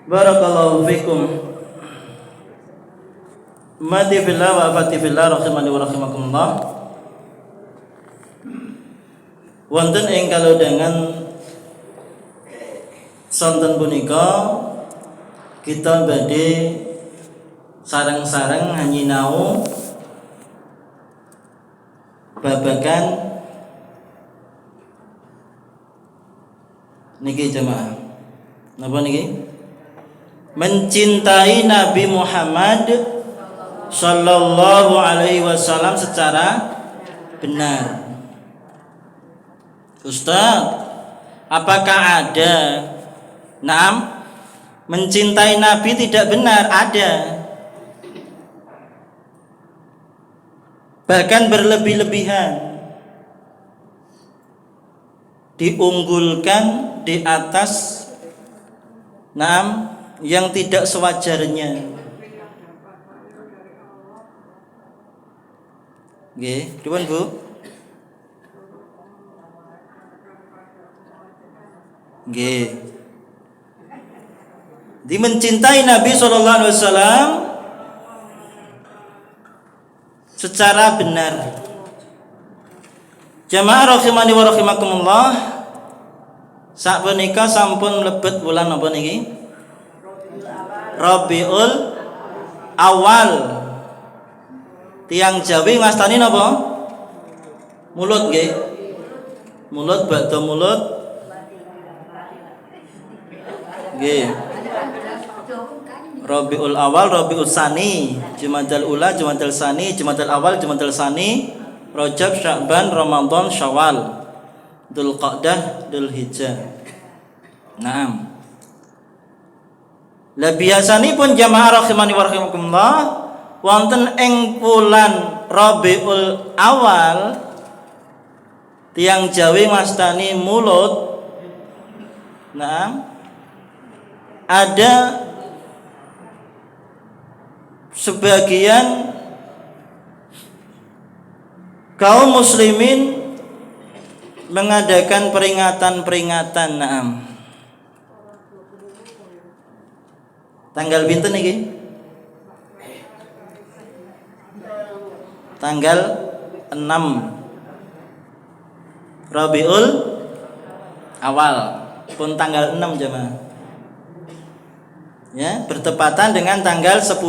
Barakallahu fikum. Mati fillah wa afati fillah rahimani wa rahimakumullah. Wonten ing kalau dengan sonten punika kita badhe sareng-sareng nyinau babagan niki jemaah. Napa niki? Mencintai Nabi Muhammad sallallahu alaihi wasallam secara benar. Ustaz, apakah ada mencintai Nabi tidak benar? Ada. Bahkan berlebih-lebihan. Diunggulkan di atas yang tidak sewajarnya. Nggih, pripun Bu? Nggih. Mencintai Nabi sallallahu alaihi wasallam secara benar. Jamaah rahimani wa rahimakumullah. Sapunika sampun mlebet wulan napa niki? Rabiul Awal. Tiang Jawi ngastani napa? Mulut nggih. Mulut bakda mulut. Nggih. Rabiul Awal, Rabiul Tsani, Jumadal Ula, Jumadal Tsani, Jumadal Awal, Jumadal Tsani, Rajab, Sya'ban, Ramadan, Syawal, Dzulqa'dah, Dzulhijjah. Naam. Lah biasanipun jamaah rahimani wa rahimakumullah wonten ing wulan Rabiul Awal tiang Jawi ngastani mulut. Naam. Ada sebagian kaum muslimin mengadakan peringatan-peringatan. Tanggal pinten iki? Tanggal 6 Rabiul Awal pun tanggal 6 jemaah. Ya, bertepatan dengan tanggal 10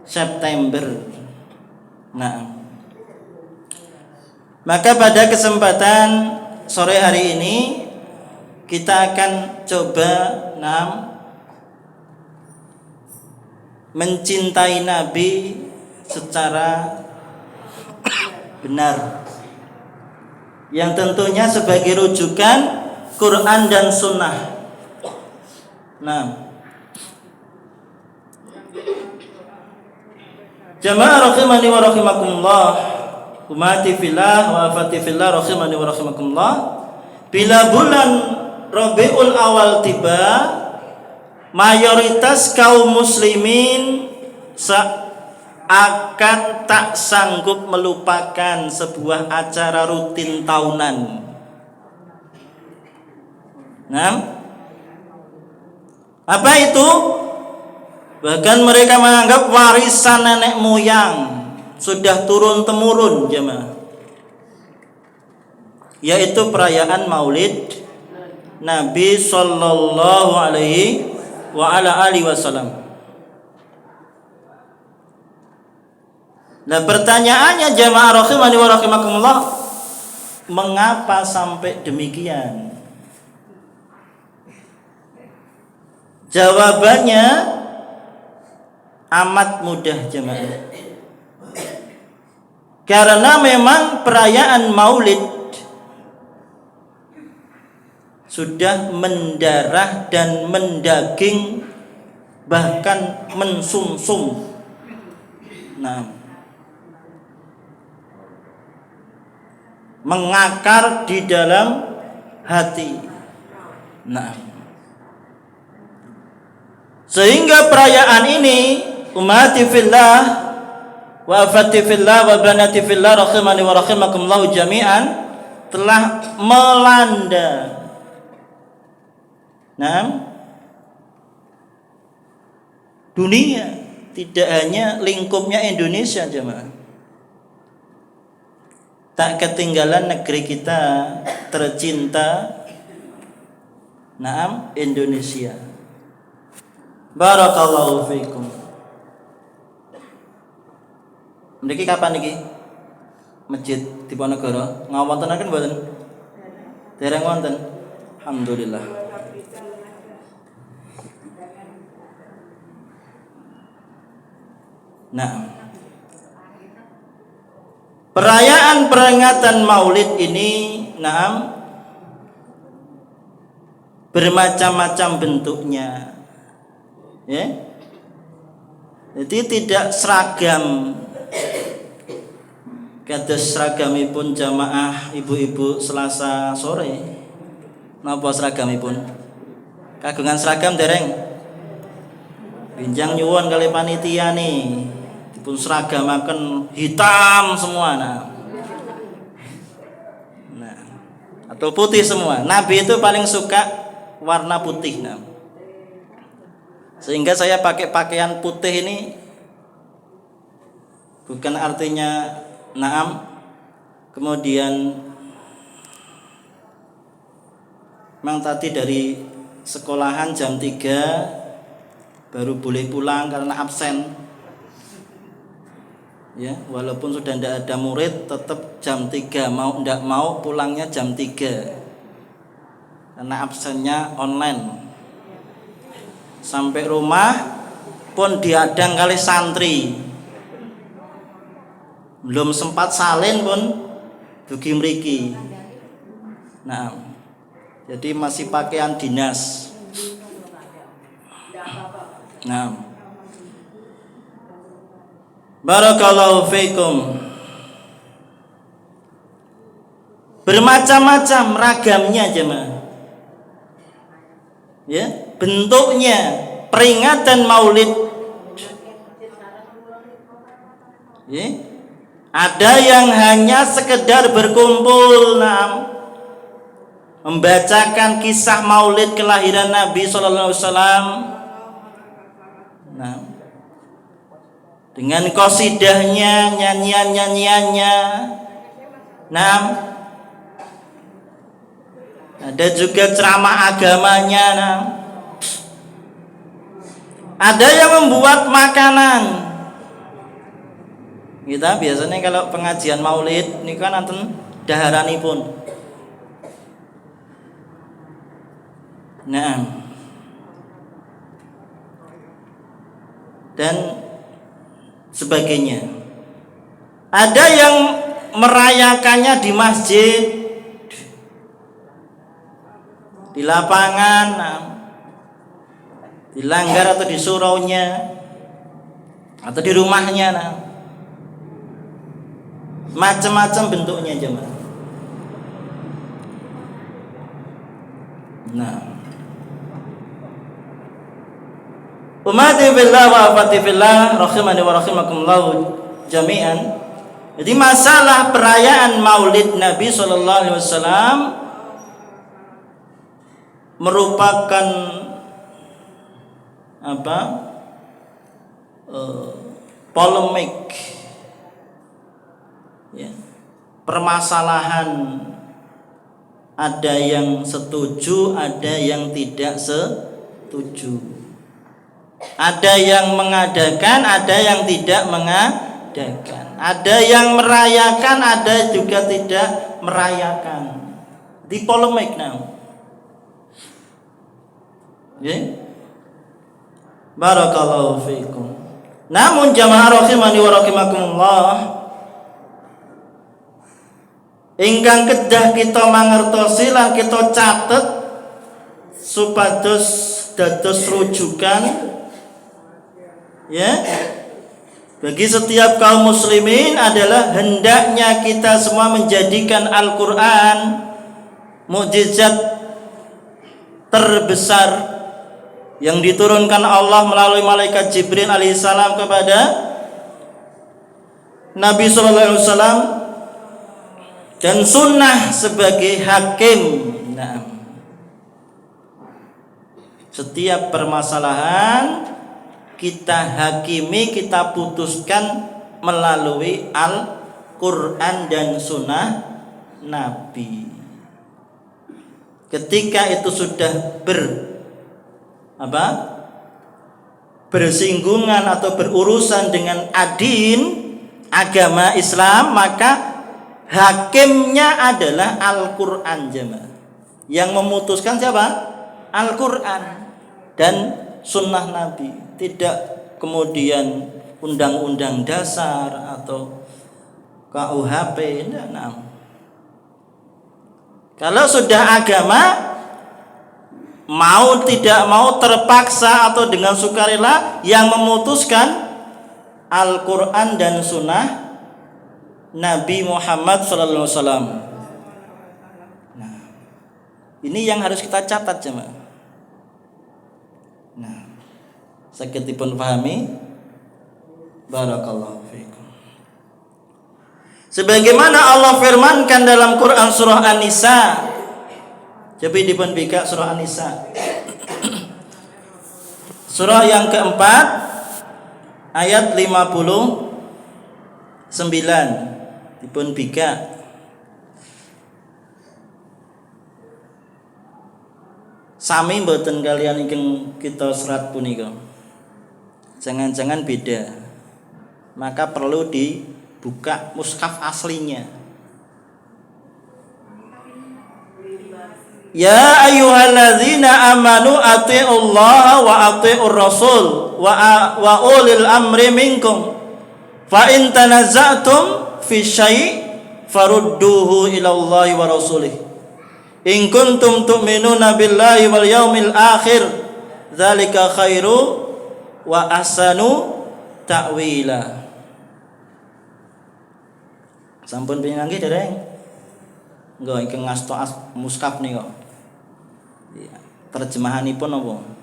September. Maka pada kesempatan sore hari ini kita akan coba mencintai Nabi secara benar, yang tentunya sebagai rujukan Quran dan Sunnah. Jamaah rahimani wa rahimakumullah, umati fillah wa afati fillah rahimani wa rahimakumullah. Bila bulan Rabiul Awal tiba, mayoritas kaum muslimin akan tak sanggup melupakan sebuah acara rutin tahunan. Apa itu? Bahkan mereka menganggap warisan nenek moyang, sudah turun temurun jemaah. Yaitu perayaan Maulid Nabi sallallahu alaihi wa ala alihi wasallam. Nah, pertanyaannya jemaah rahimani wa rahimakumullah, mengapa sampai demikian? Jawabannya amat mudah jemaah. Karena memang perayaan Maulid sudah mendarah dan mendaging, bahkan mensumsum. Mengakar di dalam hati. Sehingga perayaan ini, umati fillah wa afati fillah wa banati fillah rahimani wa rahimakumullah jami'an, telah melanda dunia, tidak hanya lingkupnya Indonesia jemaah. Tak ketinggalan negeri kita tercinta, naam, Indonesia. Barakallahu fiikum. Niki kapan niki? Masjid Diponegoro ngawontenaken mboten? Dereng wonten. Alhamdulillah. Nah, perayaan peringatan Maulid ini, naam, bermacam-macam bentuknya, ya. Jadi tidak seragam. Kados seragamipun jamaah ibu-ibu Selasa sore. Napa seragamipun? Kagungan seragam dereng? Binjang nyuwun kali panitia nih. Dipun seragamaken hitam semua nah. Atau putih semua. Nabi itu paling suka warna putih nah. Sehingga saya pakai pakaian putih ini bukan artinya naam, kemudian memang tadi dari sekolahan jam 3 baru boleh pulang karena absen. Ya, walaupun sudah tidak ada murid tetap jam 3 mau tidak mau pulangnya jam 3 karena absennya online. Sampai rumah pun diadang kali santri. Belum sempat salin pun dugi mriki. Nah, jadi masih pakaian dinas. Nah, barakallahu fiikum. Bermacam-macam ragamnya jemaah. Ya, bentuknya peringatan Maulid. Ya. Ada yang hanya sekedar berkumpul membacakan kisah Maulid kelahiran Nabi sallallahu alaihi wasallam. Nah, dengan qasidahnya, nyanyian-nyanyiannya. Nah, ada juga ceramah agamanya. Nah, ada yang membuat makanan. Kita biasanya kalau pengajian Maulid ini kan nanten daharanipun. Nah, dan sebagainya. Ada yang merayakannya di masjid, di lapangan, di langgar atau di suraunya, atau di rumahnya. Macam-macam bentuknya jemaah. Nah, umati billah wa afati billah rahimani wa rahimakumullah jami'an. Jadi masalah perayaan Maulid Nabi sallallahu alaihi wasallam merupakan polemik, ya, permasalahan. Ada yang setuju, ada yang tidak setuju. Ada yang mengadakan, ada yang tidak mengadakan. Ada yang merayakan, ada juga tidak merayakan. Di polemik now. Ya. Barakallahu fiikum. Namun jamaah rahimani wa rahimakumullah, ingkang kedah kita mangertosi lan kita catet supados dados rujukan, ya, bagi setiap kaum muslimin adalah hendaknya kita semua menjadikan Al-Quran mukjizat terbesar yang diturunkan Allah melalui malaikat Jibril alaihissalam kepada Nabi sallallahu alaihi wasallam, dan sunnah sebagai hakim. Nah, setiap permasalahan kita hakimi, kita putuskan melalui Al-Quran dan Sunnah Nabi. Ketika itu sudah bersinggungan atau berurusan dengan adin, agama Islam, maka hakimnya adalah Al-Quran jemaah. Yang memutuskan siapa? Al-Quran dan Sunnah Nabi. Tidak kemudian undang-undang dasar atau KUHP. Nah. Kalau sudah agama, mau tidak mau, terpaksa atau dengan sukarela, yang memutuskan Al-Quran dan Sunnah Nabi Muhammad SAW. Nah, ini yang harus kita catat jemaah. Nah, sakit dipun pahami. Barakallahu fiikum. Sebagaimana Allah firmankan dalam Quran surah An-Nisa. Coba dipun bika surah An-Nisa. Surah yang keempat ayat 59. Dipun bika. Sami mboten kalian ingkang kita serat punika. Jangan-jangan beda. Maka perlu dibuka mushaf aslinya. Ya ayyuhalladzina amanu atiiullaha wa atiiur rasul wa ulil amri minkum. Fa in tanaza'tum fi syai' farudduhu ila Allahi wa rasulih. In kuntum tu'minuna billahi wal yaumil akhir, dzalika khairu wa ahsanu ta'wila. Sampun pinanggih dereng? Enggak ingkang ngasta muskaf nika. Terjemahanipun apa?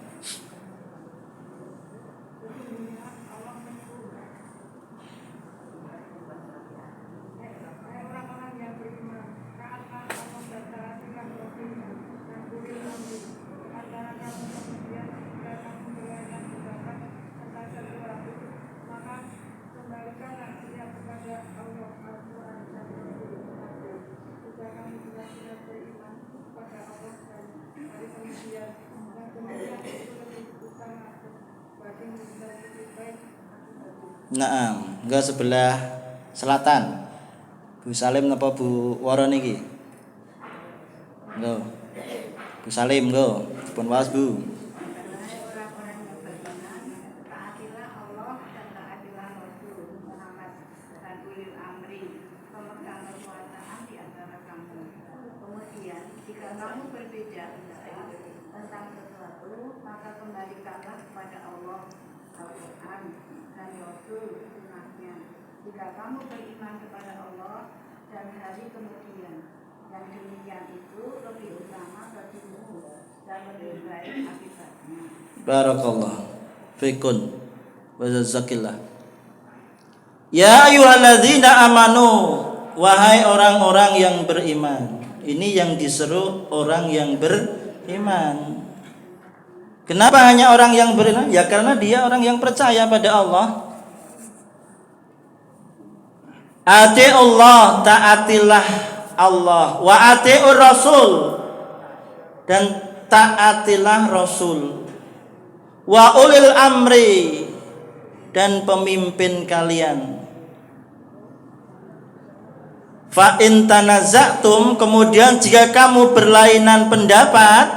Naam, enggak sebelah selatan. Bu Salim napa Bu Wara niki? Lho. Bu Salim lho, dipun waos Bu. Jika kamu beriman kepada Allah dan hari kemudian, yang demikian itu lebih utama bagimu dan lebih baik akibatnya. Barakallah fikun wa jazakillah. Ya ayyuhalladzina amanu, wahai orang-orang yang beriman. Ini yang diseru orang yang beriman. Kenapa hanya orang yang beriman? Ya karena dia orang yang percaya pada Allah. Ati Allah, taatilah Allah, wa atiur Rasul, dan taatilah Rasul, wa ulil amri, dan pemimpin kalian. Fa in tanaza'tum, kemudian jika kamu berlainan pendapat,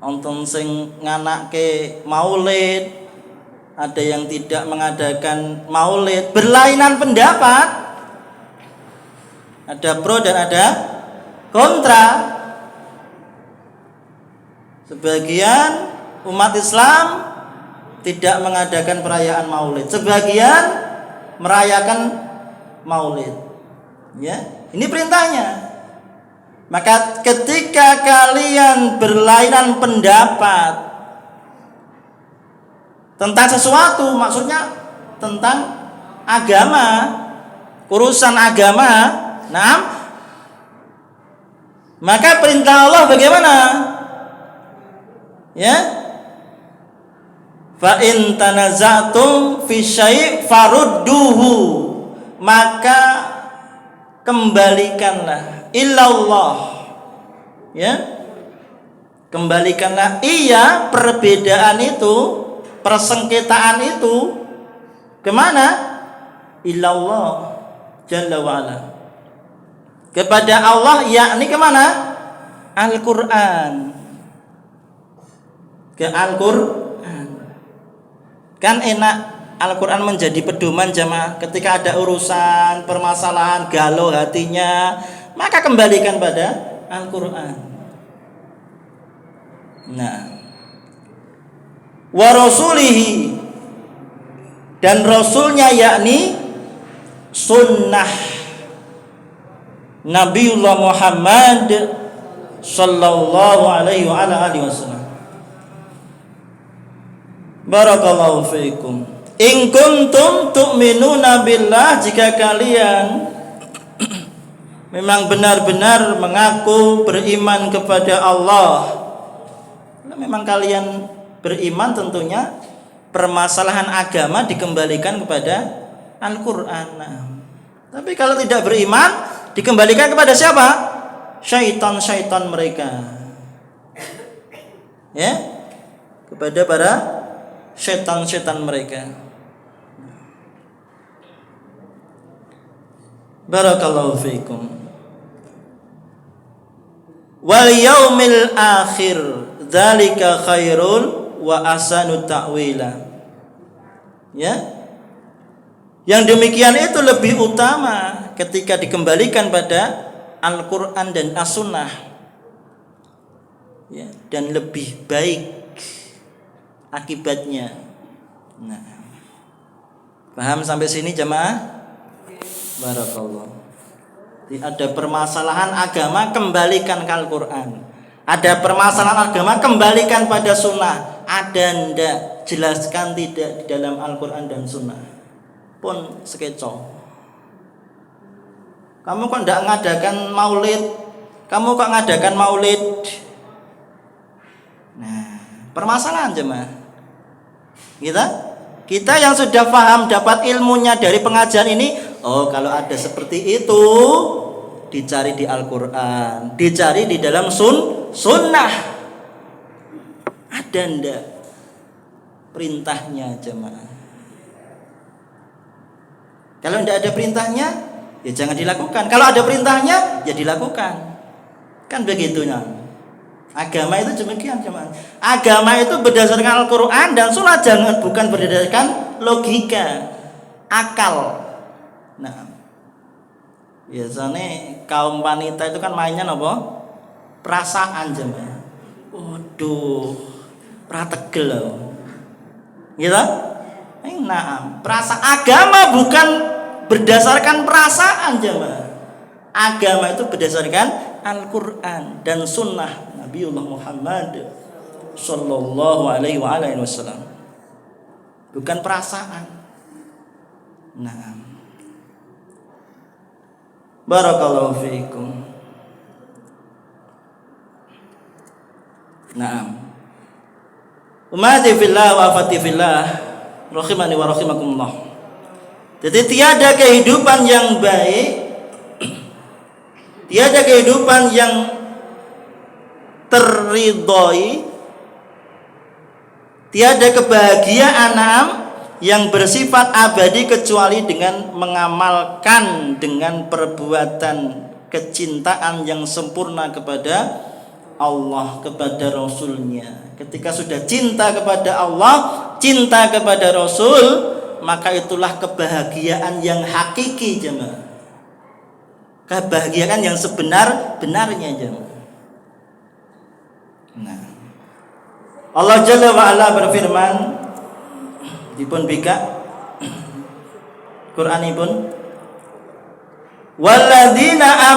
onton sing nganake maulid, ada yang tidak mengadakan maulid, berlainan pendapat, ada pro dan ada kontra. Sebagian umat Islam tidak mengadakan perayaan maulid, sebagian merayakan maulid. Ya, ini perintahnya. Maka ketika kalian berlainan pendapat tentang sesuatu, maksudnya tentang agama, urusan agama, nah, maka perintah Allah bagaimana? Ya, Fa in tanaza'tum fi syai' farudduhu, maka kembalikanlah ilallah, ya, kembalikanlah iya perbedaan itu, persengketaan itu kemana? Ilallah jalla wa'ala, kepada Allah, yakni kemana? Al-Quran, ke Al-Quran. Kan enak Al-Quran menjadi pedoman jamaah. Ketika ada urusan, permasalahan, galau hatinya, maka kembalikan pada Al-Quran. Nah, wa rasulihi, dan rasulnya yakni sunnah Nabiullah Muhammad sallallahu alaihi wa ala alihi wasallam. Barakallahu fiikum. In kuntum tu'minuna billah, jika kalian memang benar-benar mengaku beriman kepada Allah. Memang kalian beriman, tentunya permasalahan agama dikembalikan kepada Al-Quran. Tapi kalau tidak beriman, dikembalikan kepada siapa? Syaitan-syaitan mereka, ya, kepada para syaitan-syaitan mereka. Barakallahu fiikum. Wal yaumil akhir dzalika khairul wa ahsanu ta'wila. Ya, yang demikian itu lebih utama ketika dikembalikan pada Al-Quran dan As-Sunnah, ya, dan lebih baik akibatnya. Nah, paham sampai sini jemaah? Barakallah. Ada permasalahan agama, kembalikan ke Al-Quran. Ada permasalahan agama, kembalikan pada Sunnah. Ada ndak, jelaskan tidak di dalam Al-Quran dan Sunnah. Pun sekeco. Kamu kok ndak ngadakan maulid? Kamu kok ngadakan maulid? Nah, permasalahan jemaah. Kita yang sudah paham, dapat ilmunya dari pengajian ini, oh kalau ada seperti itu, dicari di Al-Quran, dicari di dalam sunnah. Ada ndak perintahnya jemaah? Kalau ndak ada perintahnya, ya jangan dilakukan. Kalau ada perintahnya, ya dilakukan. Kan begitunya. Agama itu demikian jemaah. Agama itu berdasarkan Al-Quran dan Sunnah, jangan, bukan berdasarkan logika, akal. Nah, biasanya kaum wanita itu kan mainnya apa? Perasaan jemaah. Waduh, prategel loh. Gitu? Nah, agama bukan berdasarkan perasaan jemaah. Agama itu berdasarkan Al-Quran dan Sunnah Nabiullah Muhammad sallallahu alaihi wa alihi wasallam, bukan perasaan. Nah, barakallahu fiikum. Naam. Umati fillah wa afati fillah, rahimani wa rahimakumullah. Jadi tiada kehidupan yang baik, tiada kehidupan yang terridhoi, tiada kebahagiaan yang bersifat abadi kecuali dengan mengamalkan dengan perbuatan kecintaan yang sempurna kepada Allah, kepada Rasulnya. Ketika sudah cinta kepada Allah, cinta kepada Rasul, maka itulah kebahagiaan yang hakiki jemaah. Kebahagiaan yang sebenar-benarnya jemaah. Nah, Allah Jalla wa Ala berfirman dipun bika Qur'anipun, walladzina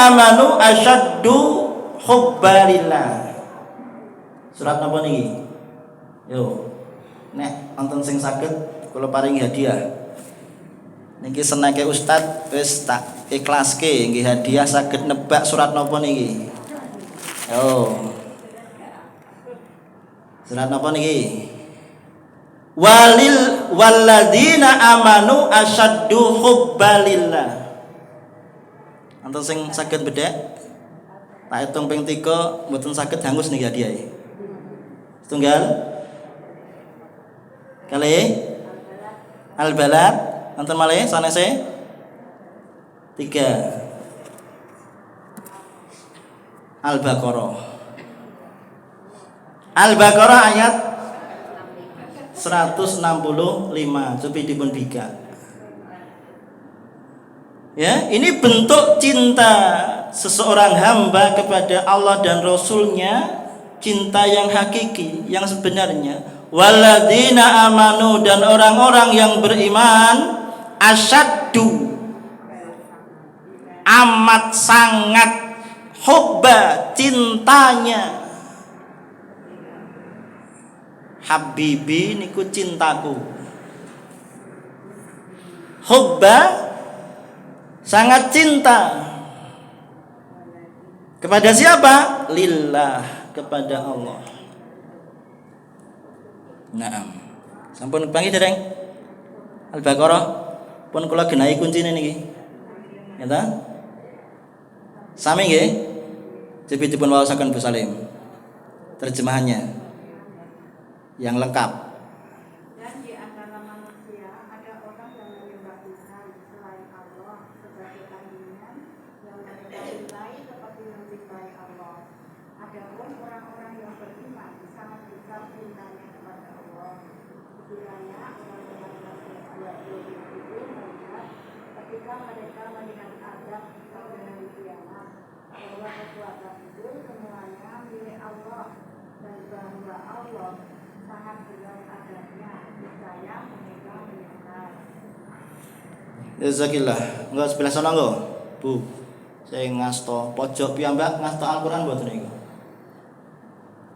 amanu asyaddu hubbalillah. Surat napa niki? Yo, nek wonten sing saged kula paringi hadiah. Niki seneke Ustad wis tak ikhlaske nggih hadiah saged nebak surat napa niki. Yo. Surat apa niki? Walladzina amanu asyaddu hubbalillah. Anten sing saged bedhek tak hitung ping 3 mboten saged hangus niki hadiah. Setunggal kali Al-Balad anten malih sanese 3 Al-Baqarah. Al-Baqarah ayat 165 cobi dipun bika. Ya, ini bentuk cinta seseorang hamba kepada Allah dan Rasulnya, cinta yang hakiki, yang sebenarnya. Walladzina amanu, dan orang-orang yang beriman, asyaddu, amat sangat, hubba, cintanya. Habibi niku cintaku. Hubba, sangat cinta. Kepada siapa? Lillah, kepada Allah. Naam. Sampun panggih dereng? Al-Baqarah pun kula genahi kuncine niki. Ngeten? Sami nggih? Cobi dipun waosaken Bu Salim. Terjemahannya yang lengkap. Dan di antara manusia ada orang yang menyembah Tuhan selain Allah sebagai tandingan yang mereka cintai seperti mencintai Allah. Adapun orang-orang yang beriman sangat besar cintanya kepada Allah. Kiranya orang-orang yang berbuat dosa itu melihat ketika mereka melihat azab pada hari kiamat bahwa kekuatan itu semuanya milik Allah dan bahwa Allah sangat berat adabnya saya mereka menyesal. Jazakillah. Enggak sebelah sana engko, Bu. Saya ngasto pojok piyambak ngasto Al-Qur'an mboten niku.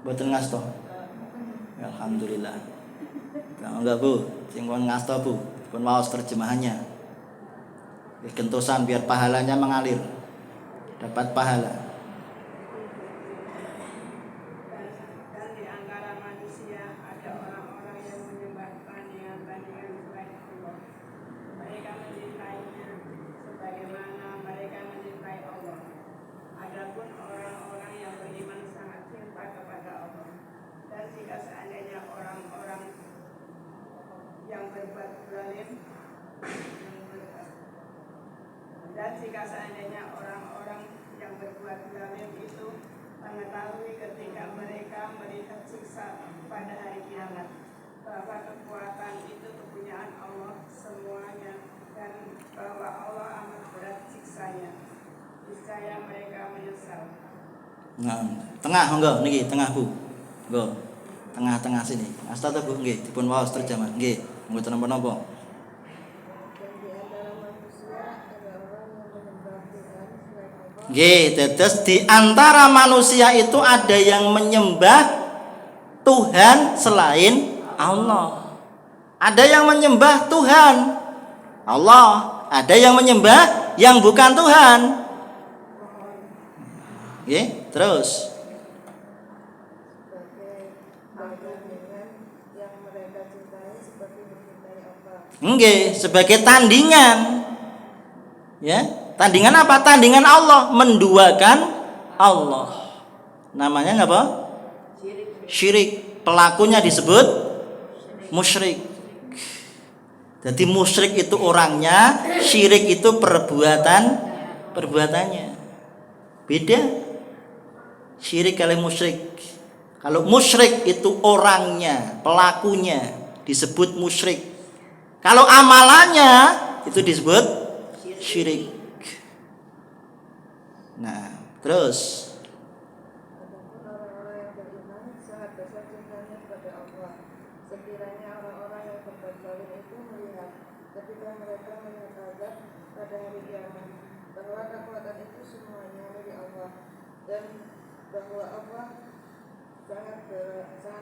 Mboten ngasto. Alhamdulillah. Enggak, Bu. Sing kon ngasto, Bu. Pun waos terjemahannya. Gentosan biar pahalanya mengalir. Dapat pahala. Dan di antara manusia ada orang-orang yang menyembah tandingan-tandingan selain Allah. Mereka mencintainya sebagaimana mereka mencintai Allah. Adapun orang-orang yang beriman sangat cinta kepada Allah. Dan jika seandainya orang-orang yang berbuat zalim itu mengetahui ketika mereka melihat siksa pada hari kiamat bahwa kekuatan itu kepunyaan Allah semuanya dan bahwa Allah amat berat siksanya, niscaya mereka menyesal. Nah, tengah enggak niki tengah Bu. Engko. Tengah-tengah sini. Asta ta Bu nggih dipun waos terjemah. Nggih, mboten napa-napa. Nggih, tetes di antara manusia itu ada yang menyembah Tuhan selain Allah. Ada yang menyembah Tuhan Allah, ada yang menyembah yang bukan Tuhan. Nggih, terus nggih, sebagai tandingan. Ya, tandingan apa? Tandingan Allah, menduakan Allah. Namanya apa? Syirik. Pelakunya disebut musyrik. Jadi musyrik itu orangnya, syirik itu perbuatannya. Beda. Syirik kali musyrik. Kalau musyrik itu orangnya, pelakunya disebut musyrik. Kalau amalannya itu disebut syirik. Nah, terus Orang-orang yang beriman sangat besar cintanya kepada Allah. Sekiranya orang-orang yang berbuat zalim itu melihat ketika mereka melihat azab pada hari kiamat bahwa kekuatan itu semuanya milik Allah dan bahwa Allah sangat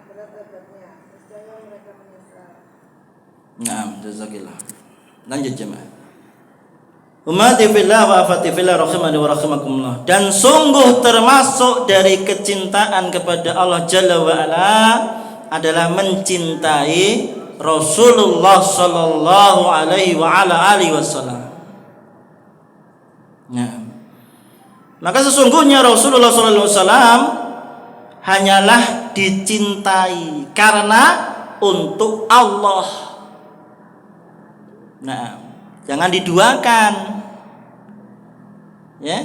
berat azabnya, niscaya mereka menyesal. nah, jazakillah. Lanjut jemaah. Ummati fillah wa afati fillah rahimani wa rahimakumullah. Dan sungguh termasuk dari kecintaan kepada Allah Jalla wa Ala adalah mencintai Rasulullah sallallahu alaihi wasallam. Nah, maka sesungguhnya Rasulullah sallallahu alaihi wasallam hanyalah dicintai karena untuk Allah. Nah, jangan diduakan. Ya.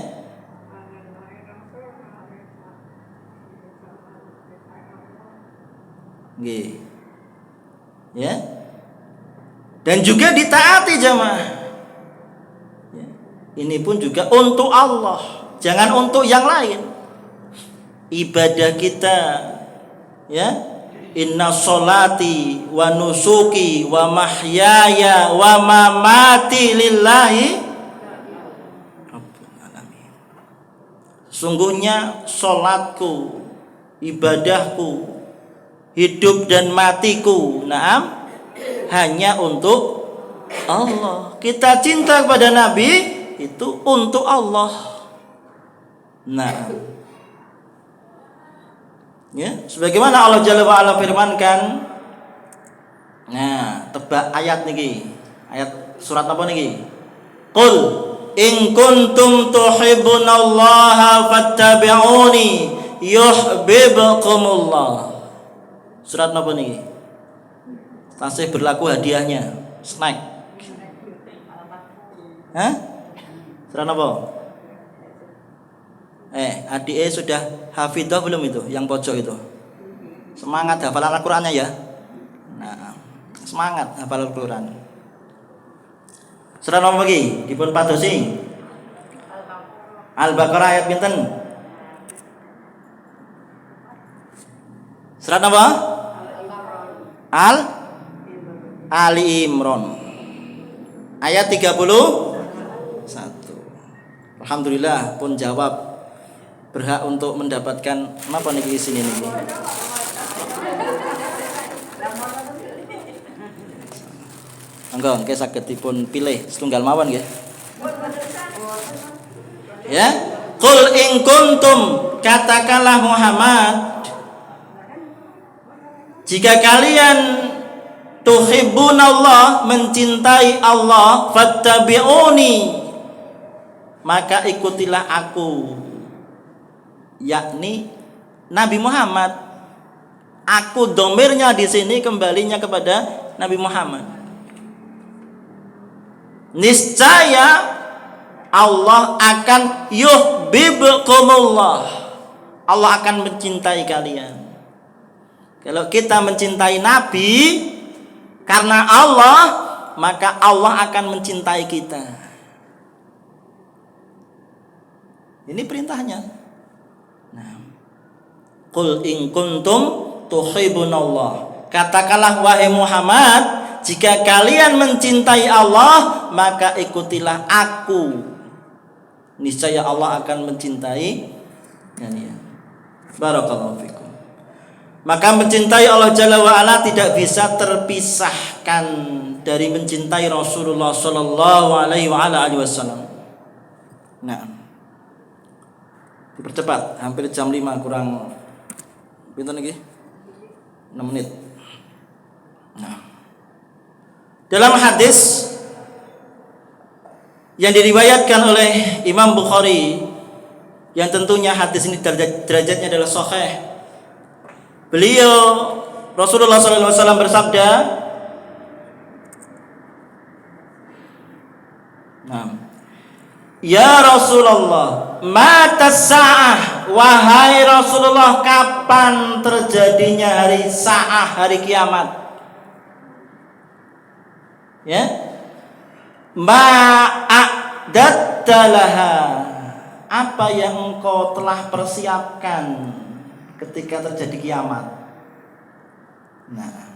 Nggih. Ya. Dan juga ditaati jamaah. Ya. Ini pun juga untuk Allah, jangan untuk yang lain. Ibadah kita, ya, inna sholati wa nusuki wa mahyaya wa mamati lillahi rabbil alamin. Sungguhnya sholatku, ibadahku, hidup dan matiku, naam, hanya untuk Allah. Kita cinta kepada Nabi itu untuk Allah. Nah, ya, sebagaimana Allah Jalla wa Ala firmankan. Nah, tebak ayat niki. Ayat surat apa niki? Qul in kuntum tuhibbunallaha fattabi'uni yuhibbukumullah. Surat apa niki? Tasih berlaku hadiahnya. Snack. Hah? Surat apa? Adik sudah hafidhah belum itu? Yang pojok itu. Semangat hafalan Al-Qur'annya ya. Nah, semangat hafal Al-Qur'an. Surat apa lagi? Dipun padosi. Al-Baqarah ayat pinten? Surat apa? Ali Imran. Ayat 31. Alhamdulillah pun jawab. Berhak untuk mendapatkan apa nih di sini nih. Anggo nggih saged dipun pilih setunggal mawon nggih. Ya, qul in kuntum, katakanlah Muhammad, jika kalian tuhibbunallah, mencintai Allah, fattabi'uni, maka ikutilah aku, yakni Nabi Muhammad. Aku domirnya di sini kembalinya kepada Nabi Muhammad. Niscaya Allah akan yuhibbukumullah. Allah akan mencintai kalian. Kalau kita mencintai Nabi karena Allah, maka Allah akan mencintai kita. Ini perintahnya. Nah, qul in kuntum tuhibbunallah. Katakanlah wahai Muhammad, jika kalian mencintai Allah, maka ikutilah aku. Niscaya Allah akan mencintai kalian. Barakallahu fikum. Maka mencintai Allah Jalla wa Ala tidak bisa terpisahkan dari mencintai Rasulullah sallallahu alaihi wasallam. Nah, dipercepat, hampir jam 5 kurang pinten iki? 6 menit. Nah, dalam hadis yang diriwayatkan oleh Imam Bukhari, yang tentunya hadis ini derajatnya adalah sahih, beliau Rasulullah SAW bersabda, nah, ya Rasulullah, mata sa'ah, wahai Rasulullah, kapan terjadinya hari sa'ah, hari kiamat? Ya, ma'adattalaha, apa yang engkau telah persiapkan ketika terjadi kiamat? Nah,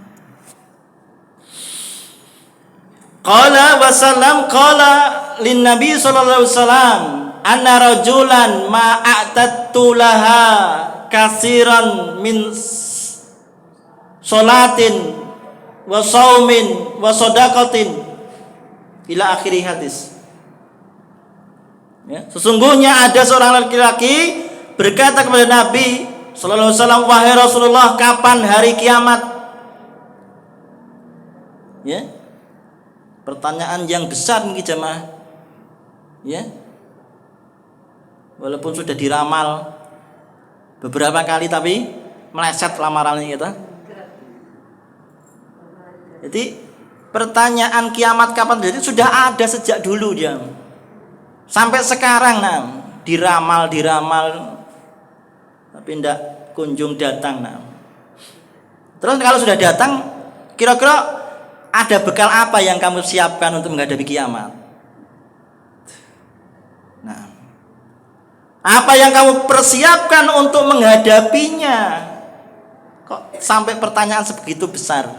qala wasallam, qala lin nabi sallallahu alaihi wasallam, anna rajulan ma'atattu laha kasiran min salatin wa saumin wa sadaqatin ila akhiri hadis. Ya, sesungguhnya ada seorang laki-laki berkata kepada Nabi sallallahu alaihi wasallam, wahai Rasulullah, kapan hari kiamat? Ya. Pertanyaan yang besar nih jemaah. Ya. Walaupun sudah diramal beberapa kali tapi meleset lamarannya kita. Jadi pertanyaan kiamat kapan terjadi sudah ada sejak dulu dia. Sampai sekarang diramal tapi tidak kunjung datang Terus kalau sudah datang, kira-kira ada bekal apa yang kamu siapkan untuk menghadapi kiamat? Apa yang kamu persiapkan untuk menghadapinya? Kok sampai pertanyaan sebegitu besar?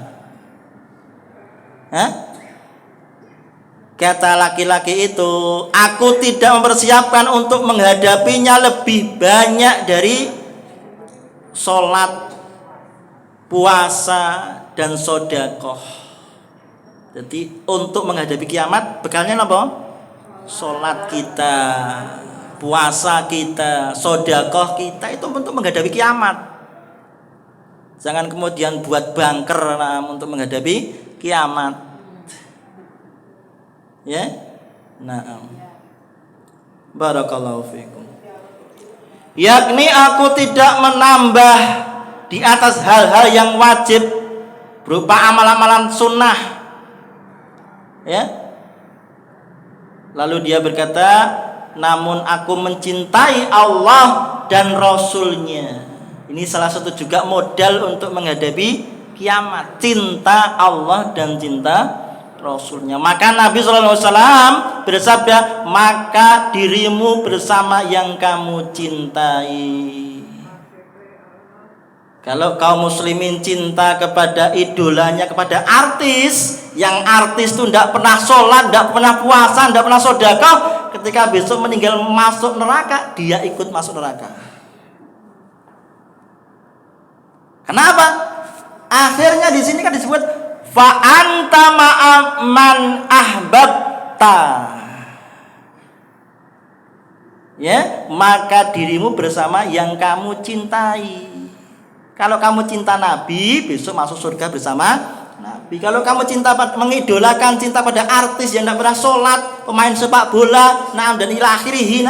Kata laki-laki itu, aku tidak mempersiapkan untuk menghadapinya lebih banyak dari sholat, puasa, dan sedekah. Jadi untuk menghadapi kiamat bekalnya apa? Sholat kita, puasa kita, sedekah kita, itu untuk menghadapi kiamat. Jangan kemudian buat bangker untuk menghadapi kiamat. Ya. Barakallahu fikum. Yakni aku tidak menambah di atas hal-hal yang wajib berupa amalan-amalan sunnah. Ya. Lalu dia berkata, namun aku mencintai Allah dan Rasulnya. Ini salah satu juga modal untuk menghadapi kiamat. Cinta Allah dan cinta Rasulnya. Maka Nabi SAW bersabda, maka dirimu bersama yang kamu cintai. Kalau kaum muslimin cinta kepada idolanya, kepada artis, yang artis itu tidak pernah sholat, tidak pernah puasa, tidak pernah sedekah, ketika besok meninggal masuk neraka, dia ikut masuk neraka. Kenapa? Akhirnya di sini kan disebut fa anta ma'aman ahbabta. Ya, maka dirimu bersama yang kamu cintai. Kalau kamu cinta Nabi, besok masuk surga bersama Nabi. Kalau kamu mengidolakan, cinta pada artis yang tidak pernah sholat, pemain sepak bola, dan ila akhirih,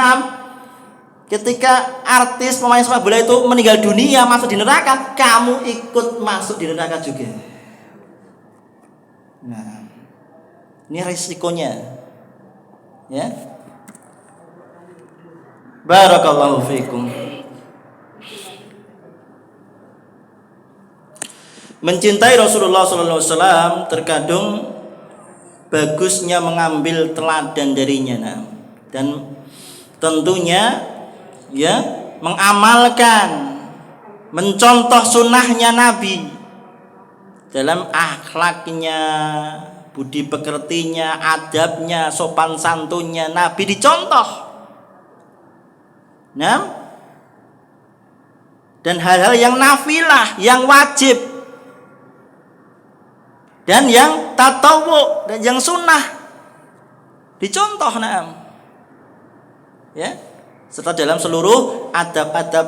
ketika artis pemain sepak bola itu meninggal dunia, masuk di neraka, kamu ikut masuk di neraka juga. Nah, ini risikonya. Ya. Barakallahu fikum. Mencintai Rasulullah SAW terkadang bagusnya mengambil teladan darinya, dan tentunya ya mengamalkan, mencontoh sunnahnya Nabi dalam akhlaknya, budi pekertinya, adabnya, sopan santunnya. Nabi dicontoh. Dan hal-hal yang nafilah, yang wajib, dan yang tatawu, dan yang sunnah dicontoh. Ya, serta dalam seluruh adab-adab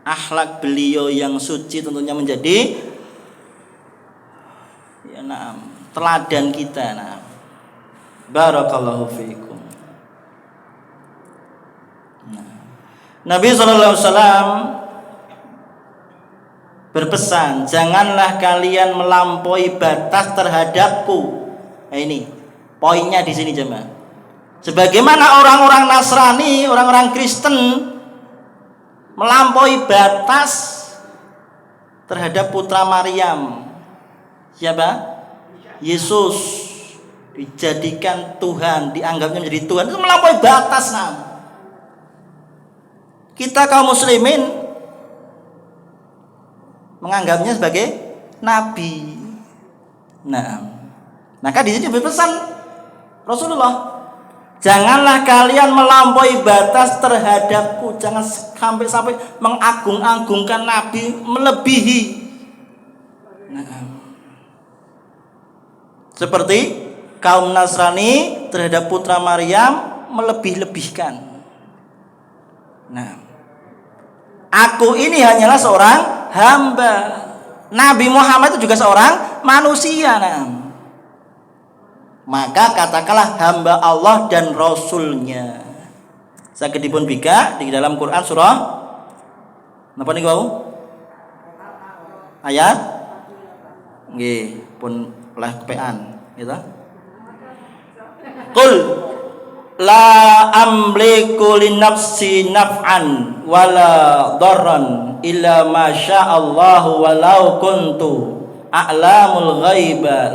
akhlak beliau yang suci tentunya menjadi teladan kita. Barakallahu fiikum. Nabi SAW berpesan, janganlah kalian melampaui batas terhadapku. Nah, ini poinnya di sini jemaah. Sebagaimana orang-orang Nasrani, orang-orang Kristen melampaui batas terhadap putra Maryam. Siapa? Yesus. Dijadikan Tuhan, dianggapnya menjadi Tuhan, itu melampaui batas. Kita kaum muslimin menganggapnya sebagai nabi. Maka di sini berpesan Rasulullah, janganlah kalian melampaui batas terhadapku, jangan sampai mengagung-agungkan nabi, melebihi. Seperti kaum Nasrani terhadap putra Maryam melebih-lebihkan. Aku ini hanyalah seorang hamba. Nabi Muhammad itu juga seorang manusia. Nah. Maka katakanlah hamba Allah dan Rasulnya. Saged dipun bika di dalam Quran surah napa niku wau? Ayat nggih pun oleh kepean gitu. Qul la amliku li nafsi naf'an wala darran illa ma sya'allahu walau kuntu a'lamul ghaiba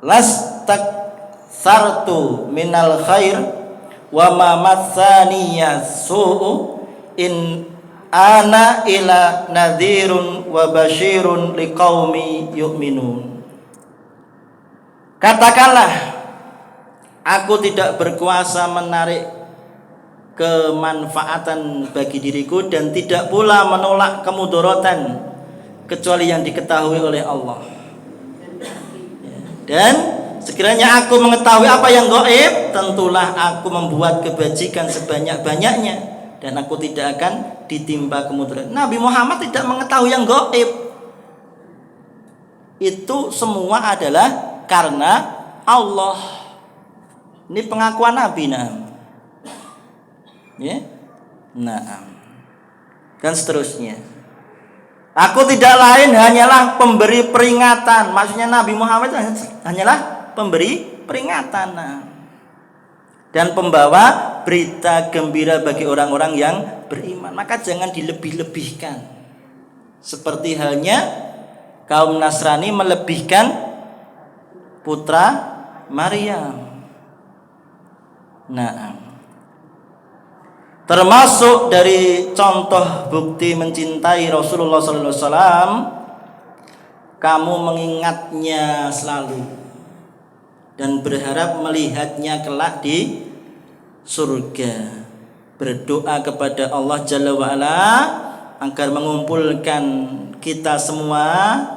lastaktsartu minal khair wa ma massaniya su'u in ana ila nadhirun wa basyirun liqaumi yu'minun. Katakanlah, aku tidak berkuasa menarik kemanfaatan bagi diriku dan tidak pula menolak kemudaratan kecuali yang diketahui oleh Allah. Dan sekiranya aku mengetahui apa yang gaib, tentulah aku membuat kebajikan sebanyak-banyaknya dan aku tidak akan ditimpa kemudaratan. Nabi Muhammad tidak mengetahui yang gaib. Itu semua adalah karena Allah. Ini pengakuan Nabi. Ya. Dan seterusnya. Aku tidak lain hanyalah pemberi peringatan. Maksudnya Nabi Muhammad hanyalah pemberi peringatan. Dan pembawa berita gembira bagi orang-orang yang beriman. Maka jangan dilebih-lebihkan. Seperti halnya kaum Nasrani melebihkan putra Maryam. Termasuk dari contoh bukti mencintai Rasulullah SAW, kamu mengingatnya selalu dan berharap melihatnya kelak di surga. Berdoa kepada Allah Jalla wa'ala agar mengumpulkan kita semua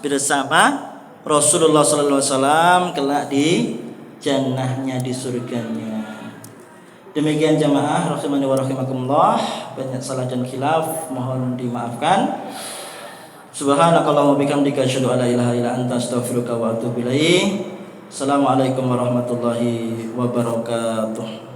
bersama Rasulullah SAW kelak di jannahnya, di surganya. Demikian jamaah rahimani wa rahimakumullah, banyak salah dan khilaf mohon dimaafkan. Subhanakallahumma bihamdika asyhadu an la ilaha illa anta astaghfiruka wa atubu ilaik. Assalamualaikum warahmatullahi wabarakatuh.